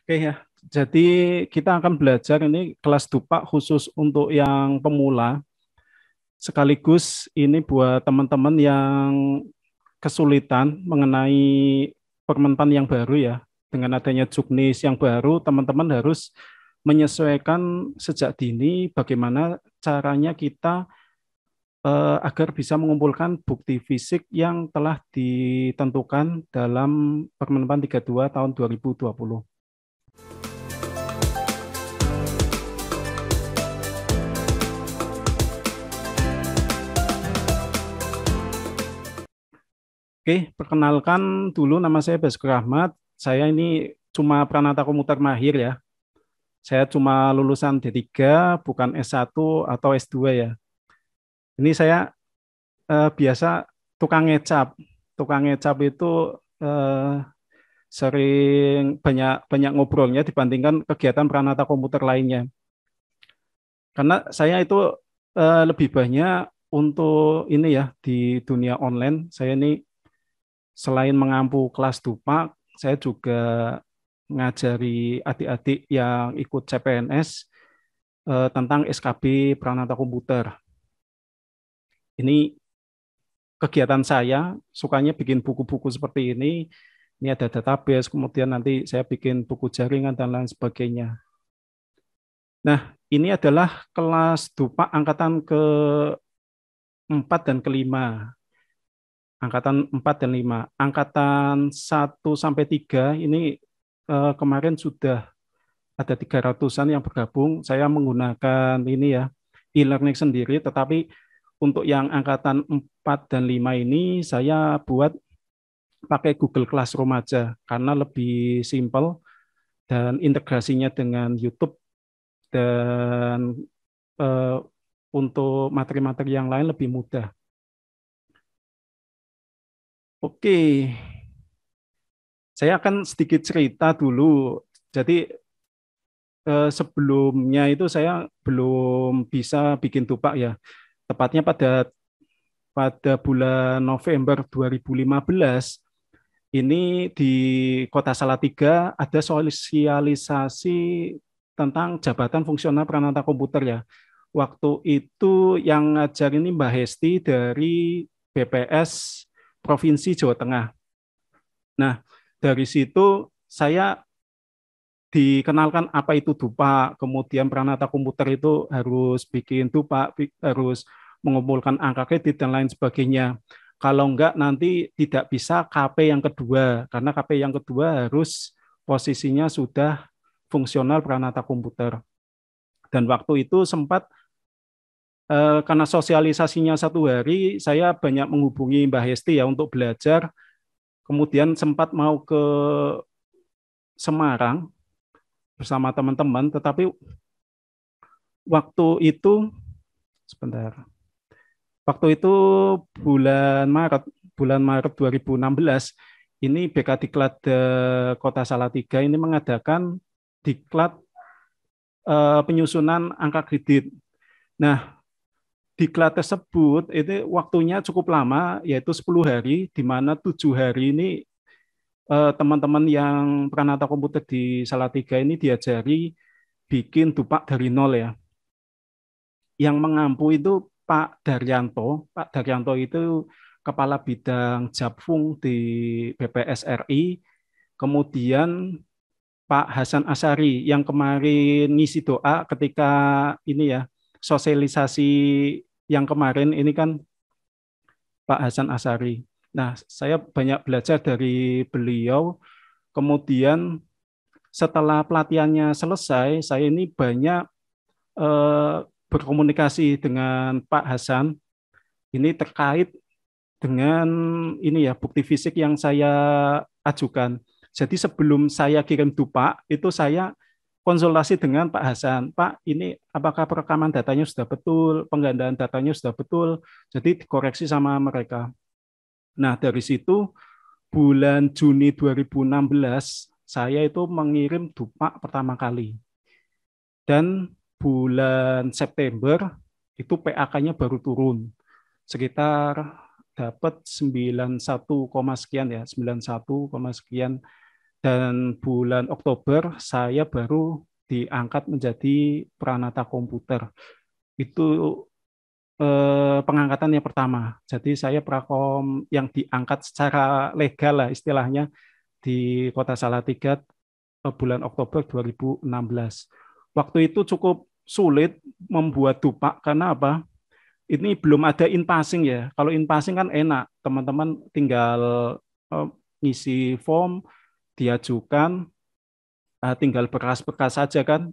Oke ya, jadi kita akan belajar ini kelas Dupak khusus untuk yang pemula, sekaligus ini buat teman-teman yang kesulitan mengenai permentan yang baru ya. Dengan adanya juknis yang baru, teman-teman harus menyesuaikan sejak dini bagaimana caranya kita agar bisa mengumpulkan bukti fisik yang telah ditentukan dalam Permenpan 32 tahun 2020. Oke, perkenalkan dulu nama saya Basuki Rahmat. Saya ini cuma Pranata Komuter Mahir ya. Saya cuma lulusan D3, bukan S1 atau S2 ya. Ini saya biasa tukang ngecap. Tukang ngecap itu sering banyak banyak ngobrolnya dibandingkan kegiatan Pranata Komuter lainnya. Karena saya itu lebih banyak untuk ini ya di dunia online. Saya ini selain mengampu kelas Dupak, saya juga ngajari adik-adik yang ikut CPNS tentang SKB Pranata Komputer. Ini kegiatan saya, sukanya bikin buku-buku seperti ini. Ini ada database, kemudian nanti saya bikin buku jaringan dan lain sebagainya. Nah, ini adalah kelas Dupak angkatan ke-4 dan ke-5. Angkatan 4 dan 5. Angkatan 1 sampai 3 ini kemarin sudah ada 300-an yang bergabung. Saya menggunakan ini ya, e-learning sendiri, tetapi untuk yang angkatan 4 dan 5 ini saya buat pakai Google Classroom aja karena lebih simpel dan integrasinya dengan YouTube dan eh, untuk materi-materi yang lain lebih mudah. Oke, saya akan sedikit cerita dulu. Jadi sebelumnya itu saya belum bisa bikin Dupak ya. Tepatnya pada bulan November 2015 ini di Kota Salatiga ada sosialisasi tentang jabatan fungsional Pranata Komputer ya. Waktu itu yang ngajar ini Mbak Hesti dari BPS Provinsi Jawa Tengah. Nah, dari situ saya dikenalkan apa itu Dupak, kemudian Pranata Komputer itu harus bikin Dupak, harus mengumpulkan angka kredit dan lain sebagainya. Kalau enggak nanti tidak bisa KP yang kedua, karena KP yang kedua harus posisinya sudah fungsional Pranata Komputer. Dan waktu itu sempat karena sosialisasinya 1 hari, saya banyak menghubungi Mbak Hesti ya untuk belajar. Kemudian sempat mau ke Semarang bersama teman-teman, tetapi waktu itu sebentar. Waktu itu bulan Maret, bulan Maret 2016, ini BK Diklat Kota Salatiga ini mengadakan diklat penyusunan angka kredit. Nah, diklat tersebut itu waktunya cukup lama, yaitu 10 hari, di mana 7 hari ini teman-teman yang Pranata Komputer di Salatiga ini diajari bikin Dupak dari nol ya. Yang mengampu itu Pak Daryanto. Pak Daryanto itu Kepala Bidang Japfung di BPS RI. Kemudian Pak Hasan Asari yang kemarin ngisi doa ketika ini ya sosialisasi yang kemarin ini kan Pak Hasan Asari. Nah, saya banyak belajar dari beliau. Kemudian setelah pelatihannya selesai, saya ini banyak berkomunikasi dengan Pak Hasan ini terkait dengan ini ya bukti fisik yang saya ajukan. Jadi sebelum saya kirim Dupak itu saya konsultasi dengan Pak Hasan. Pak, ini apakah perekaman datanya sudah betul, penggandaan datanya sudah betul. Jadi dikoreksi sama mereka. Nah, dari situ bulan Juni 2016 saya itu mengirim Dupak pertama kali. Dan bulan September itu PAK-nya baru turun sekitar dapat 91, sekian ya, 91, sekian. Dan bulan Oktober saya baru diangkat menjadi Pranata Komputer. Itu pengangkatan yang pertama. Jadi saya prakom yang diangkat secara legal lah istilahnya di Kota Salatiga bulan Oktober 2016. Waktu itu cukup sulit membuat dupak karena apa? Ini belum ada in-passing ya. Kalau in-passing kan enak, teman-teman tinggal ngisi form, diajukan, tinggal berkas-berkas saja kan,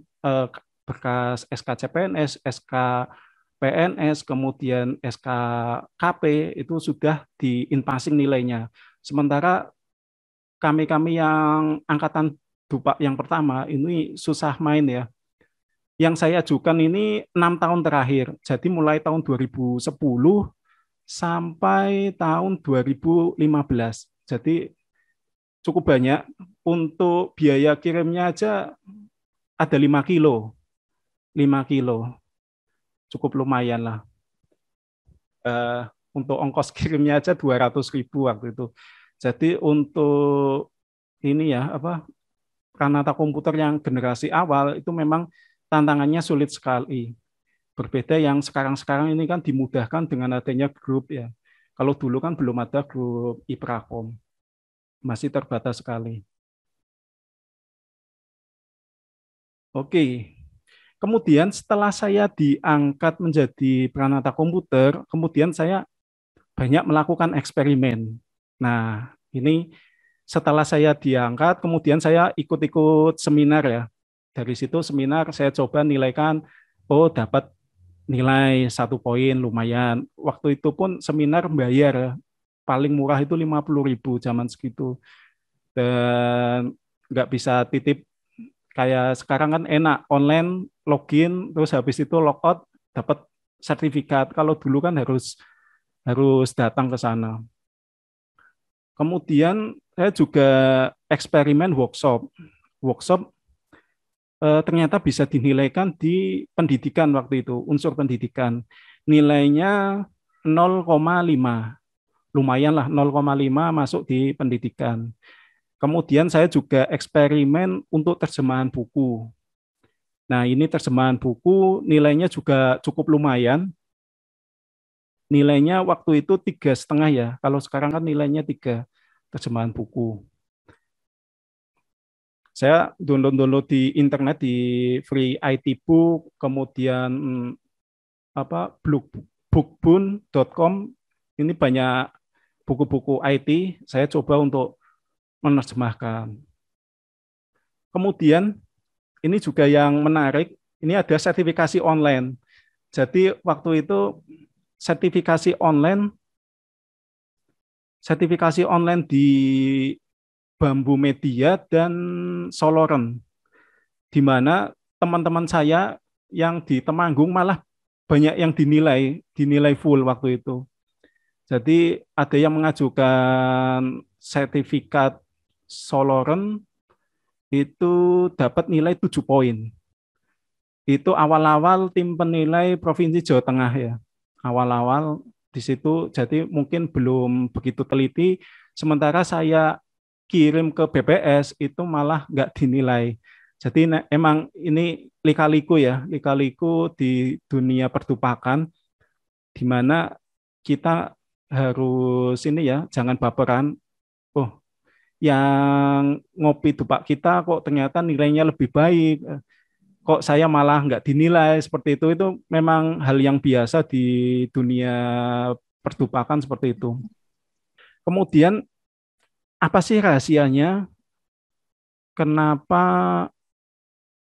berkas SKCPNS, SKPNS, kemudian SKKP itu sudah di in-passing nilainya. Sementara kami-kami yang angkatan dupak yang pertama ini susah main ya. Yang saya ajukan ini 6 tahun terakhir. Jadi mulai tahun 2010 sampai tahun 2015. Jadi cukup banyak. Untuk biaya kirimnya aja ada 5 kilo. 5 kilo. Cukup lumayan lah. Untuk ongkos kirimnya aja 200.000 waktu itu. Jadi untuk ini ya apa Pranata Komputer yang generasi awal itu memang tantangannya sulit sekali. Berbeda yang sekarang-sekarang ini kan dimudahkan dengan adanya grup ya. Kalau dulu kan belum ada grup IPRAKOM. Masih terbatas sekali. Oke. Kemudian setelah saya diangkat menjadi Pranata Komputer, kemudian saya banyak melakukan eksperimen. Nah, ini setelah saya diangkat, kemudian saya ikut-ikut seminar ya. Dari situ seminar saya coba nilaikan, oh dapat nilai 1 poin lumayan. Waktu itu pun seminar bayar, paling murah itu 50.000 zaman segitu. Dan nggak bisa titip kayak sekarang kan enak, online login, terus habis itu logout dapat sertifikat. Kalau dulu kan harus datang ke sana. Kemudian saya juga eksperimen workshop. Workshop ternyata bisa dinilaikan di pendidikan waktu itu, unsur pendidikan. Nilainya 0,5. Lumayan lah 0,5 masuk di pendidikan. Kemudian saya juga eksperimen untuk terjemahan buku. Nah, ini terjemahan buku nilainya juga cukup lumayan. Nilainya waktu itu 3,5 ya. Kalau sekarang kan nilainya 3 terjemahan buku. Saya download di internet di free IT book, kemudian apa bookbun.com ini banyak buku-buku IT. Saya coba untuk menerjemahkan. Kemudian ini juga yang menarik, ini ada sertifikasi online. Jadi waktu itu sertifikasi online di Bambu Media dan Soloren, di mana teman-teman saya yang di Temanggung malah banyak yang dinilai full waktu itu. Jadi ada yang mengajukan sertifikat Soloren itu dapat nilai 7 poin. Itu awal-awal tim penilai Provinsi Jawa Tengah ya. Awal-awal di situ jadi mungkin belum begitu teliti. Sementara saya kirim ke BPS itu malah nggak dinilai. Jadi emang ini lika-liku ya, lika-liku di dunia pertupakan, di mana kita harus ini ya, jangan baperan. Oh, yang ngopi dupak kita kok ternyata nilainya lebih baik. Kok saya malah nggak dinilai seperti itu memang hal yang biasa di dunia pertupakan seperti itu. Kemudian apa sih rahasianya? Kenapa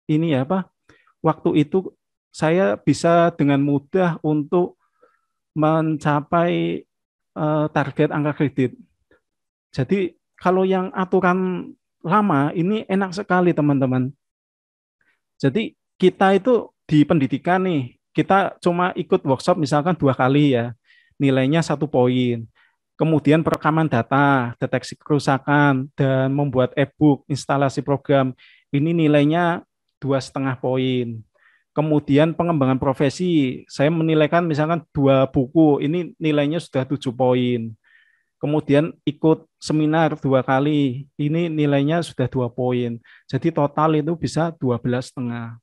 ini ya Pak? Waktu itu saya bisa dengan mudah untuk mencapai target angka kredit. Jadi kalau yang aturan lama ini enak sekali teman-teman. Jadi kita itu di pendidikan nih, kita cuma ikut workshop misalkan 2 kali ya, nilainya 1 poin. Kemudian perekaman data, deteksi kerusakan, dan membuat e-book, instalasi program, ini nilainya 2,5 poin. Kemudian pengembangan profesi, saya menilaikan misalkan 2 buku, ini nilainya sudah 7 poin. kemudian ikut seminar 2 kali, ini nilainya sudah 2 poin. Jadi total itu bisa 12,5.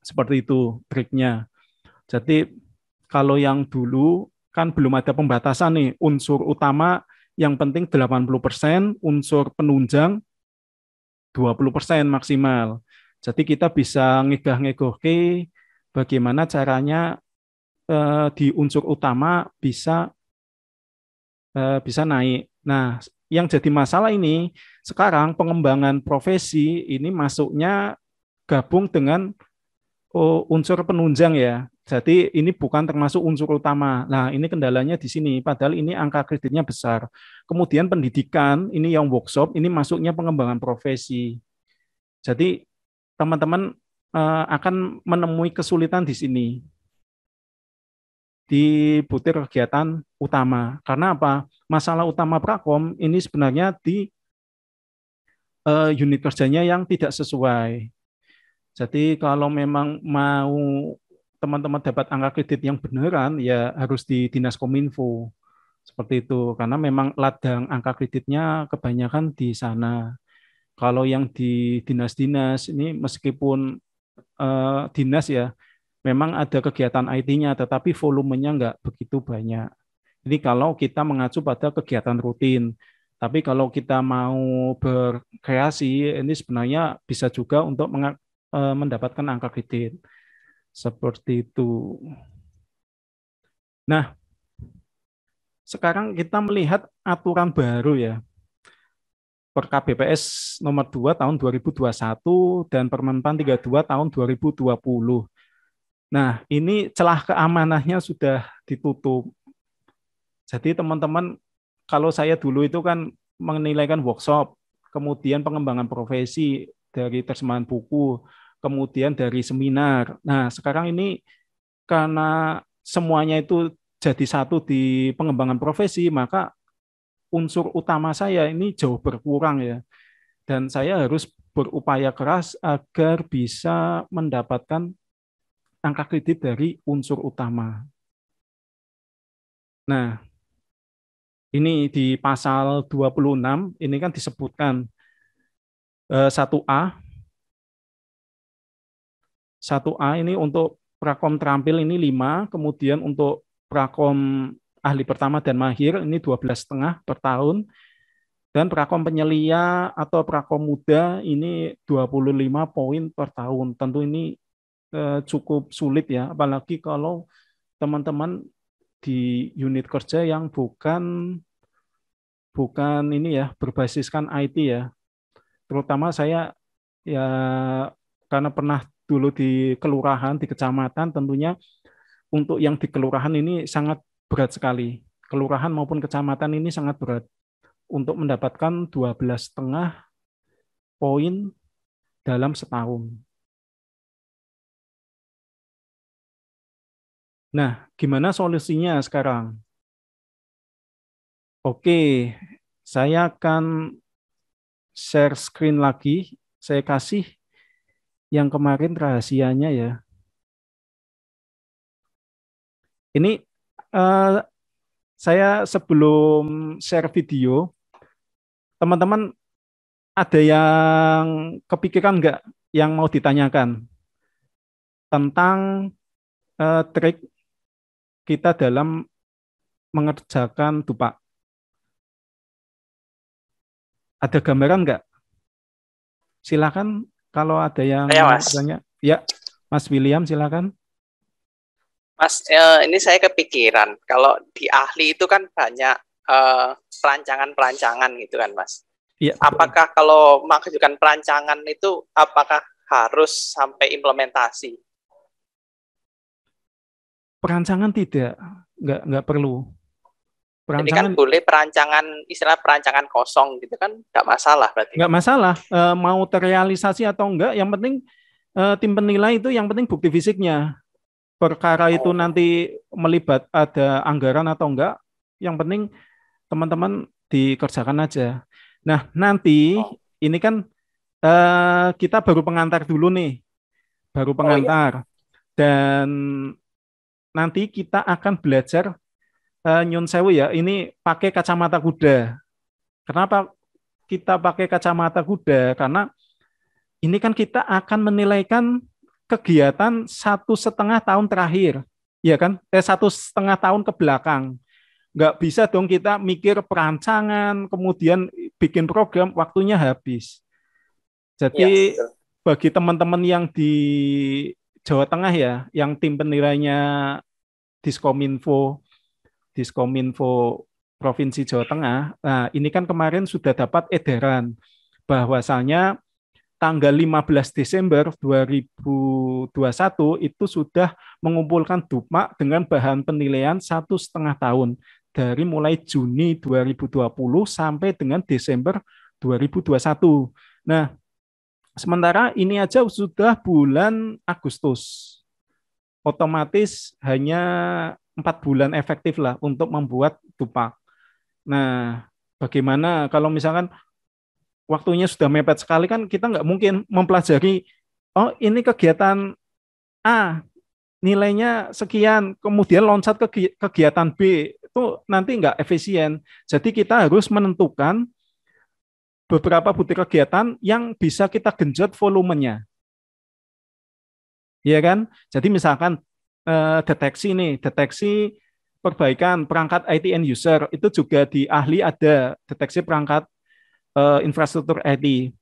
Seperti itu triknya. Jadi kalau yang dulu kan belum ada pembatasan nih, unsur utama yang penting 80%, unsur penunjang 20% maksimal. Jadi kita bisa ngegah-ngegohke bagaimana caranya di unsur utama bisa naik. Nah, yang jadi masalah ini sekarang pengembangan profesi ini masuknya gabung dengan unsur penunjang ya. Jadi ini bukan termasuk unsur utama. Nah, ini kendalanya di sini. Padahal ini angka kreditnya besar. Kemudian pendidikan, ini yang workshop, ini masuknya pengembangan profesi. Jadi teman-teman akan menemui kesulitan di sini di butir kegiatan utama. Karena apa? Masalah utama Prakom ini sebenarnya di unit kerjanya yang tidak sesuai. Jadi kalau memang mau teman-teman dapat angka kredit yang beneran, ya harus di Dinas Kominfo. Seperti itu. Karena memang ladang angka kreditnya kebanyakan di sana. Kalau yang di dinas-dinas ini meskipun dinas ya, memang ada kegiatan IT-nya, tetapi volumenya nggak begitu banyak. Jadi kalau kita mengacu pada kegiatan rutin, tapi kalau kita mau berkreasi, ini sebenarnya bisa juga untuk mendapatkan angka kredit. Seperti itu. Nah, sekarang kita melihat aturan baru ya. Per KBPS nomor 2 tahun 2021 dan Permenpan 32 tahun 2020. Nah, ini celah keamanannya sudah ditutup. Jadi teman-teman, kalau saya dulu itu kan menilaikan workshop, kemudian pengembangan profesi dari terjemahan buku, kemudian dari seminar. Nah, sekarang ini karena semuanya itu jadi satu di pengembangan profesi, maka unsur utama saya ini jauh berkurang ya. Dan saya harus berupaya keras agar bisa mendapatkan angka kredit dari unsur utama. Nah, ini di pasal 26, ini kan disebutkan 1A. 1A ini untuk prakom terampil ini 5, kemudian untuk prakom ahli pertama dan mahir ini 12,5 per tahun, dan prakom penyelia atau prakom muda ini 25 poin per tahun. Tentu ini cukup sulit ya, apalagi kalau teman-teman di unit kerja yang bukan ini ya, berbasiskan IT ya. Terutama saya ya karena pernah dulu di kelurahan, di kecamatan, tentunya untuk yang di kelurahan ini sangat berat sekali. Kelurahan maupun kecamatan ini sangat berat untuk mendapatkan 12,5 poin dalam setahun. Nah, gimana solusinya sekarang? Oke, saya akan share screen lagi. Saya kasih yang kemarin rahasianya ya. Ini saya sebelum share video, teman-teman ada yang kepikiran nggak yang mau ditanyakan tentang trik kita dalam mengerjakan dupa? Ada gambaran nggak? Silakan kalau ada yang Ya, mau Mas. tanya. Ya, Mas William silakan. Mas, ini saya kepikiran kalau di ahli itu kan banyak perancangan-perancangan gitu kan, Mas. Iya. Apakah kalau mengajukan perancangan itu apakah harus sampai implementasi? Perancangan tidak, nggak perlu. Jadi kan Perancangan boleh perancangan, istilah perancangan kosong gitu kan, nggak masalah berarti. nggak masalah mau terrealisasi atau enggak. Yang penting tim penilai itu yang penting bukti fisiknya. Perkara itu nanti melibat ada anggaran atau enggak, yang penting teman-teman dikerjakan aja. Nah, nanti ini kan kita baru pengantar dulu nih, baru Oh iya. pengantar. Dan nanti kita akan belajar Nyun sewu ya, ini pakai kacamata kuda. Kenapa kita pakai kacamata kuda? Karena ini kan kita akan menilaikan kegiatan 1,5 tahun terakhir, ya kan? 1,5 tahun ke belakang. Nggak bisa dong kita mikir perancangan, kemudian bikin program, waktunya habis. Iya, Jadi betul. bagi teman-teman yang di Jawa Tengah ya, yang tim penilainya Diskominfo, Diskominfo Provinsi Jawa Tengah, nah ini kan kemarin sudah dapat edaran bahwasanya tanggal 15 Desember 2021 itu sudah mengumpulkan DUPMA dengan bahan penilaian 1,5 tahun dari mulai Juni 2020 sampai dengan Desember 2021. Nah, sementara ini aja sudah bulan Agustus. Otomatis hanya 4 bulan efektif lah untuk membuat DUPA. Nah, bagaimana kalau misalkan waktunya sudah mepet sekali kan kita nggak mungkin mempelajari, oh ini kegiatan A, nilainya sekian, kemudian loncat ke kegiatan B, itu nanti nggak efisien. Jadi kita harus menentukan beberapa butir kegiatan yang bisa kita genjot volumenya. Ya kan? Jadi misalkan deteksi perbaikan perangkat IT end user, itu juga di ahli ada deteksi perangkat infrastruktur IT.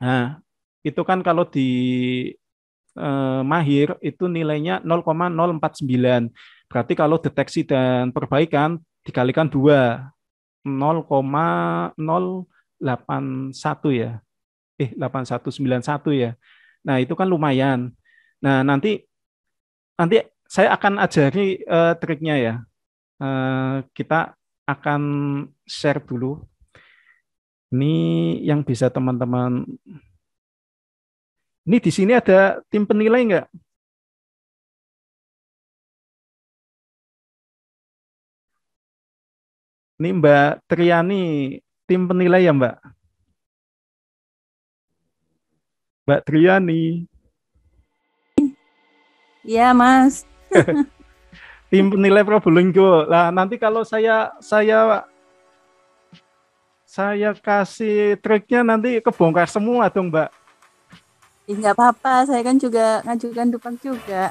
Nah, itu kan kalau di mahir itu nilainya 0,049. Berarti kalau deteksi dan perbaikan dikalikan 2, 0,081 ya. 8191 ya. Nah, itu kan lumayan. Nah, nanti nanti saya akan ajari triknya ya. Kita akan share dulu. Ini yang bisa teman-teman. Ini di sini ada tim penilai nggak? Ini Mbak Triani, tim penilai ya Mbak? Mbak Triani. Iya, Mas. Tim penilai Probolinggo. Lah nanti kalau saya kasih triknya nanti kebongkar semua dong, Mbak. Nggak apa-apa, saya kan juga ngajukan DUPAK juga.